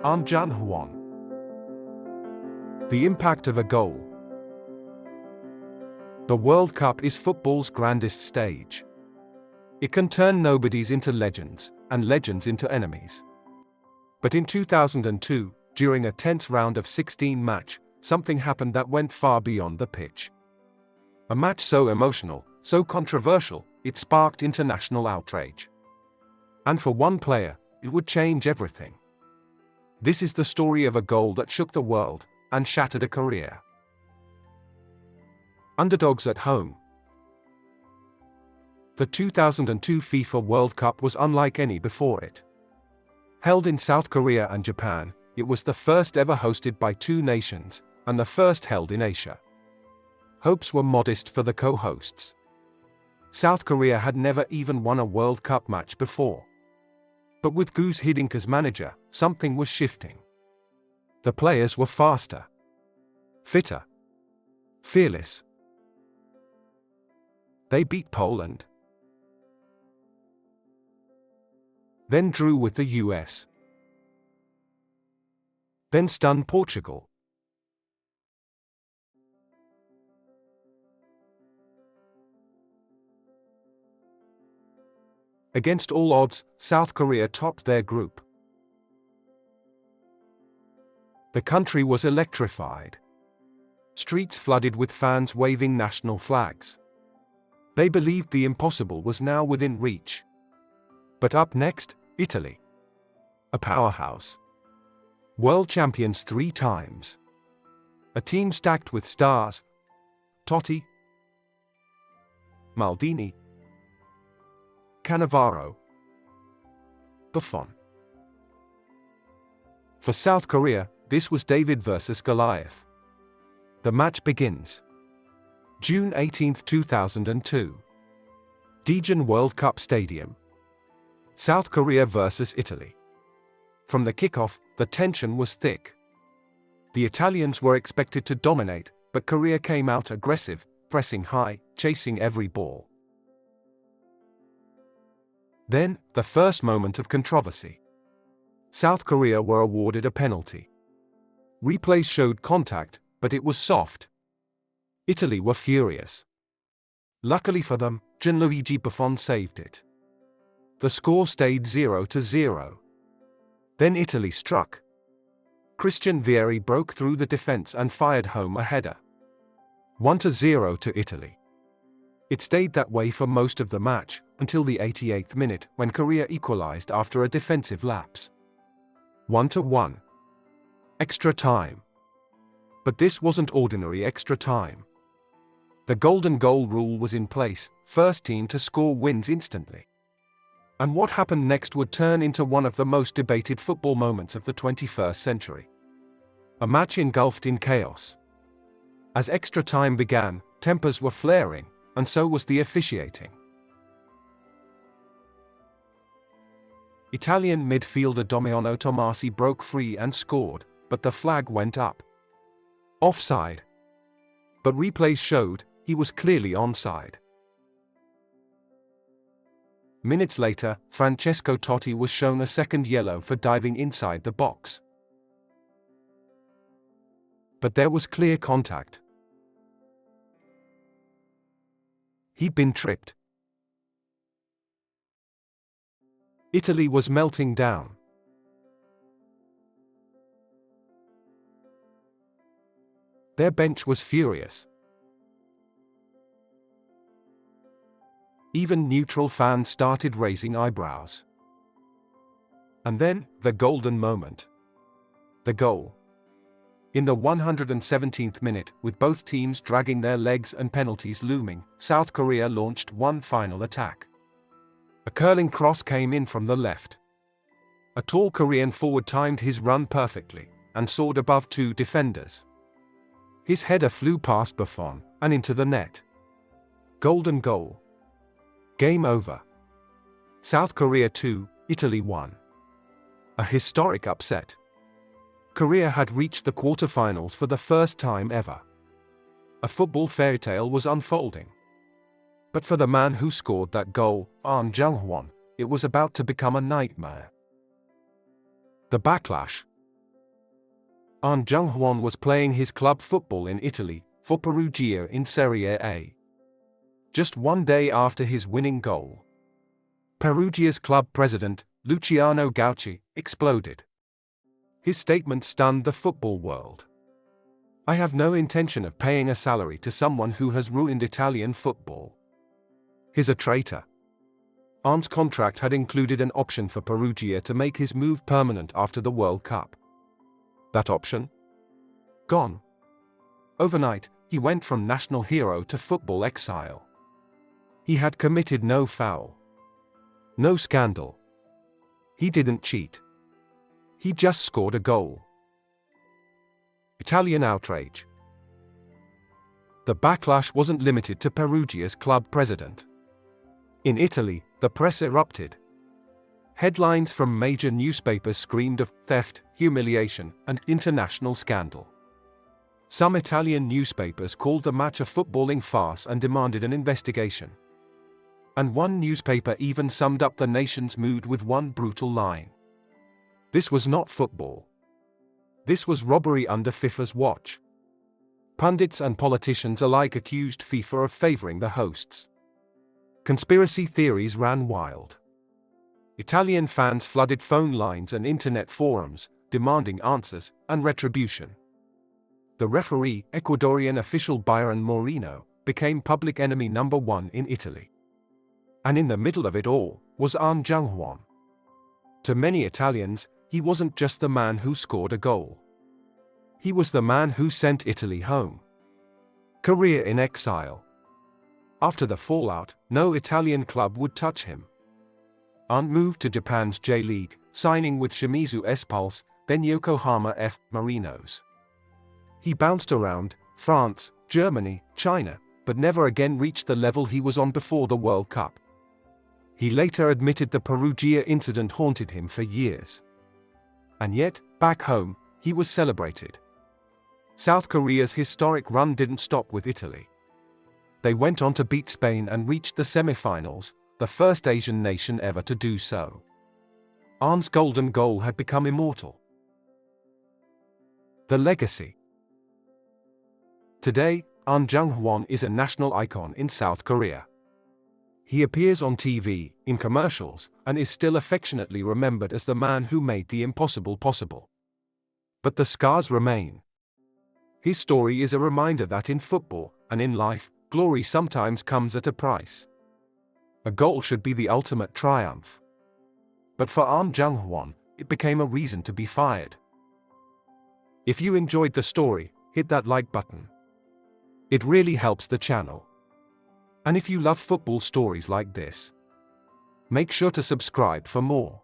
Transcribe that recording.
Ahn Jung-Hwan. The impact of a goal. The World Cup is football's grandest stage. It can turn nobodies into legends, and legends into enemies. But in 2002, during a tense round of 16 match, something happened that went far beyond the pitch. A match so emotional, so controversial, it sparked international outrage. And for one player, it would change everything. This is the story of a goal that shook the world and shattered a career. Underdogs at home. The 2002 FIFA World Cup was unlike any before it. Held in South Korea and Japan, it was the first ever hosted by two nations, and the first held in Asia. Hopes were modest for the co-hosts. South Korea had never even won a World Cup match before. But with Gus Hiddink as manager, something was shifting. The players were faster, fitter, fearless. They beat Poland, then drew with the US, then stunned Portugal. Against all odds, South Korea topped their group. The country was electrified. Streets flooded with fans waving national flags. They believed the impossible was now within reach. But up next, Italy. A powerhouse. World champions 3 times. A team stacked with stars. Totti, Maldini, Cannavaro, Buffon. For South Korea, this was David versus Goliath. The match begins. June 18, 2002. Daejeon World Cup Stadium. South Korea versus Italy. From the kickoff, the tension was thick. The Italians were expected to dominate, but Korea came out aggressive, pressing high, chasing every ball. Then, the first moment of controversy. South Korea were awarded a penalty. Replays showed contact, but it was soft. Italy were furious. Luckily for them, Gianluigi Buffon saved it. The score stayed 0-0. Then Italy struck. Christian Vieri broke through the defense and fired home a header. 1-0 to Italy. It stayed that way for most of the match, until the 88th minute, when Korea equalized after a defensive lapse. 1-1. Extra time. But this wasn't ordinary extra time. The golden goal rule was in place, first team to score wins instantly. And what happened next would turn into one of the most debated football moments of the 21st century. A match engulfed in chaos. As extra time began, tempers were flaring, and so was the officiating. Italian midfielder Daejeon Tomasi broke free and scored, but the flag went up. Offside. But replays showed he was clearly onside. Minutes later, Francesco Totti was shown a second yellow for diving inside the box. But there was clear contact. He'd been tripped. Italy was melting down. Their bench was furious. Even neutral fans started raising eyebrows. And then, the golden moment. The goal. In the 117th minute, with both teams dragging their legs and penalties looming, South Korea launched one final attack. A curling cross came in from the left. A tall Korean forward timed his run perfectly, and soared above 2 defenders. His header flew past Buffon, and into the net. Golden goal. Game over. South Korea 2, Italy 1. A historic upset. Korea had reached the quarterfinals for the first time ever. A football fairy tale was unfolding. But for the man who scored that goal, Ahn Jung-Hwan, it was about to become a nightmare. The backlash. Ahn Jung-Hwan was playing his club football in Italy, for Perugia in Serie A. Just one day after his winning goal, Perugia's club president, Luciano Gauci, exploded. His statement stunned the football world. "I have no intention of paying a salary to someone who has ruined Italian football. He's a traitor." Ahn's contract had included an option for Perugia to make his move permanent after the World Cup. That option? Gone. Overnight, he went from national hero to football exile. He had committed no foul, no scandal. He didn't cheat. He just scored a goal. Italian outrage. The backlash wasn't limited to Perugia's club president. In Italy, the press erupted. Headlines from major newspapers screamed of theft, humiliation, and international scandal. Some Italian newspapers called the match a footballing farce and demanded an investigation. And one newspaper even summed up the nation's mood with one brutal line: "This was not football. This was robbery under FIFA's watch." Pundits and politicians alike accused FIFA of favoring the hosts. Conspiracy theories ran wild. Italian fans flooded phone lines and internet forums, demanding answers and retribution. The referee, Ecuadorian official Byron Moreno, became public enemy number one in Italy. And in the middle of it all was Ahn Jung-Hwan. To many Italians, he wasn't just the man who scored a goal. He was the man who sent Italy home. Career in exile. After the fallout, no Italian club would touch him. Ahn moved to Japan's J-League, signing with Shimizu S-Pulse, then Yokohama F. Marinos. He bounced around France, Germany, China, but never again reached the level he was on before the World Cup. He later admitted the Perugia incident haunted him for years. And yet, back home, he was celebrated. South Korea's historic run didn't stop with Italy. They went on to beat Spain and reached the semi-finals, the first Asian nation ever to do so. Ahn's golden goal had become immortal. The legacy. Today, Ahn Jung-Hwan is a national icon in South Korea. He appears on TV, in commercials, and is still affectionately remembered as the man who made the impossible possible. But the scars remain. His story is a reminder that in football, and in life, glory sometimes comes at a price. A goal should be the ultimate triumph. But for Ahn Jung-Hwan, it became a reason to be fired. If you enjoyed the story, hit that like button. It really helps the channel. And if you love football stories like this, make sure to subscribe for more.